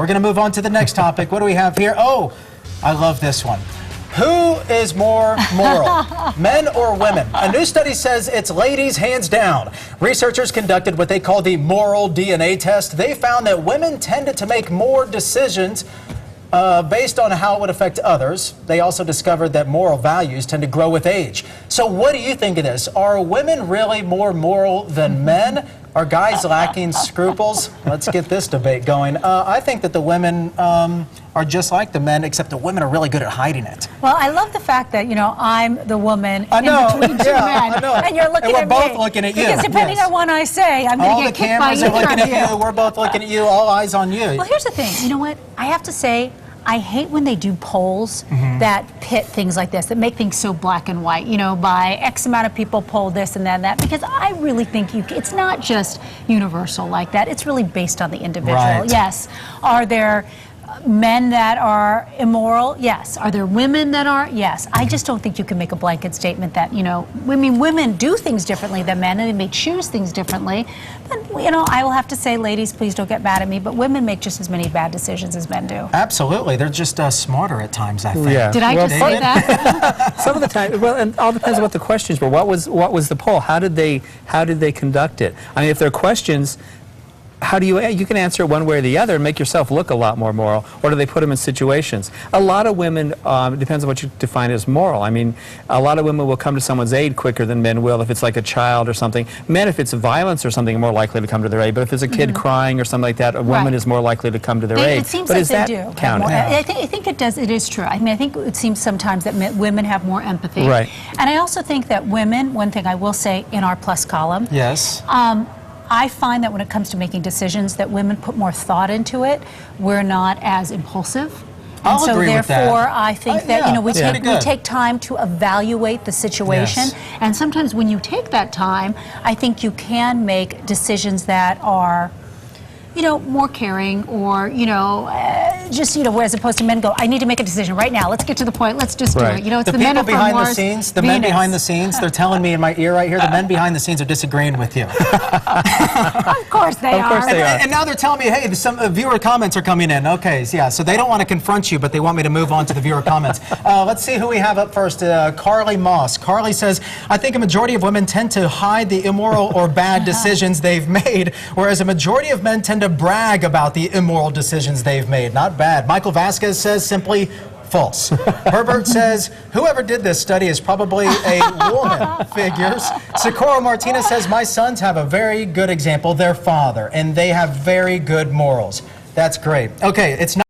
we're going to move on to the next topic. What do we have here? Oh, I love this one. Who is more moral, men or women? A new study says it's ladies hands down. Researchers conducted what they call the moral DNA test. They found that women tended to make more decisions based on how it would affect others. They also discovered that moral values tend to grow with age. So what do you think of this? Are women really more moral than men? Are guys lacking scruples? Let's get this debate going. I think that the women are just like the men, except the women are really good at hiding it. Well, I love the fact that, you know, I'm the woman I know, in between two men, I know. and you're looking and at me. We're both looking at you. Because depending on what I say, I'm going to get kicked by either of you. All the cameras are looking at you. We're both looking at you. All eyes on you. Well, here's the thing. You know what? I have to say, I hate when they do polls that pit things like this, that make things so black and white. You know, by X amount of people poll this and that, because I really think it's not just universal like that. It's really based on the individual. Right. Yes. Are there men that are immoral? Yes. Are there women that are? Yes. I just don't think you can make a blanket statement that, you know, I mean, women do things differently than men, and they may choose things differently. But, you know, I will have to say, ladies, please don't get mad at me, but women make just as many bad decisions as men do. Absolutely. They're just smarter at times, I think. Yeah. Did I just say that? Some of the time, well, and all depends on what the questions were. What was the poll? How did they conduct it? I mean, if there are questions, how do you can answer it one way or the other and make yourself look a lot more moral, or do they put them in situations? A lot of women, it depends on what you define as moral. I mean, a lot of women will come to someone's aid quicker than men will if it's like a child or something. Men, if it's violence or something, are more likely to come to their aid. But if there's a kid crying or something like that, a woman is more likely to come to their aid. It seems but like is they that do. counted? I think it does. It is true. I mean, I think it seems sometimes that women have more empathy. Right. And I also think that women, one thing I will say in our plus column, Yes. I find that when it comes to making decisions, that women put more thought into it. We're not as impulsive. I'll And so agree with that. therefore, I think that, you know, we take time to evaluate the situation. Yes. And sometimes when you take that time, I think you can make decisions that are, you know, more caring, or, you know, just, you know, as opposed to men go, I need to make a decision right now. Let's get to the point. Let's just do it. You know, it's the men people are from behind the Mars, scenes, the Venus. men behind the scenes, they're telling me in my ear right here, the men behind the scenes are disagreeing with you. Of course they are. Of course they are. And now they're telling me, hey, some viewer comments are coming in. Okay, so yeah, so they don't want to confront you, but they want me to move on to the viewer comments. Let's see who we have up first. Carly Moss. Carly says, I think a majority of women tend to hide the immoral or bad decisions they've made, whereas a majority of men tend to brag about the immoral decisions they've made. Not bad. Michael Vasquez says simply false. Herbert says, whoever did this study is probably a woman. Figures. Socorro Martinez says, my sons have a very good example, their father, and they have very good morals. That's great. Okay, it's not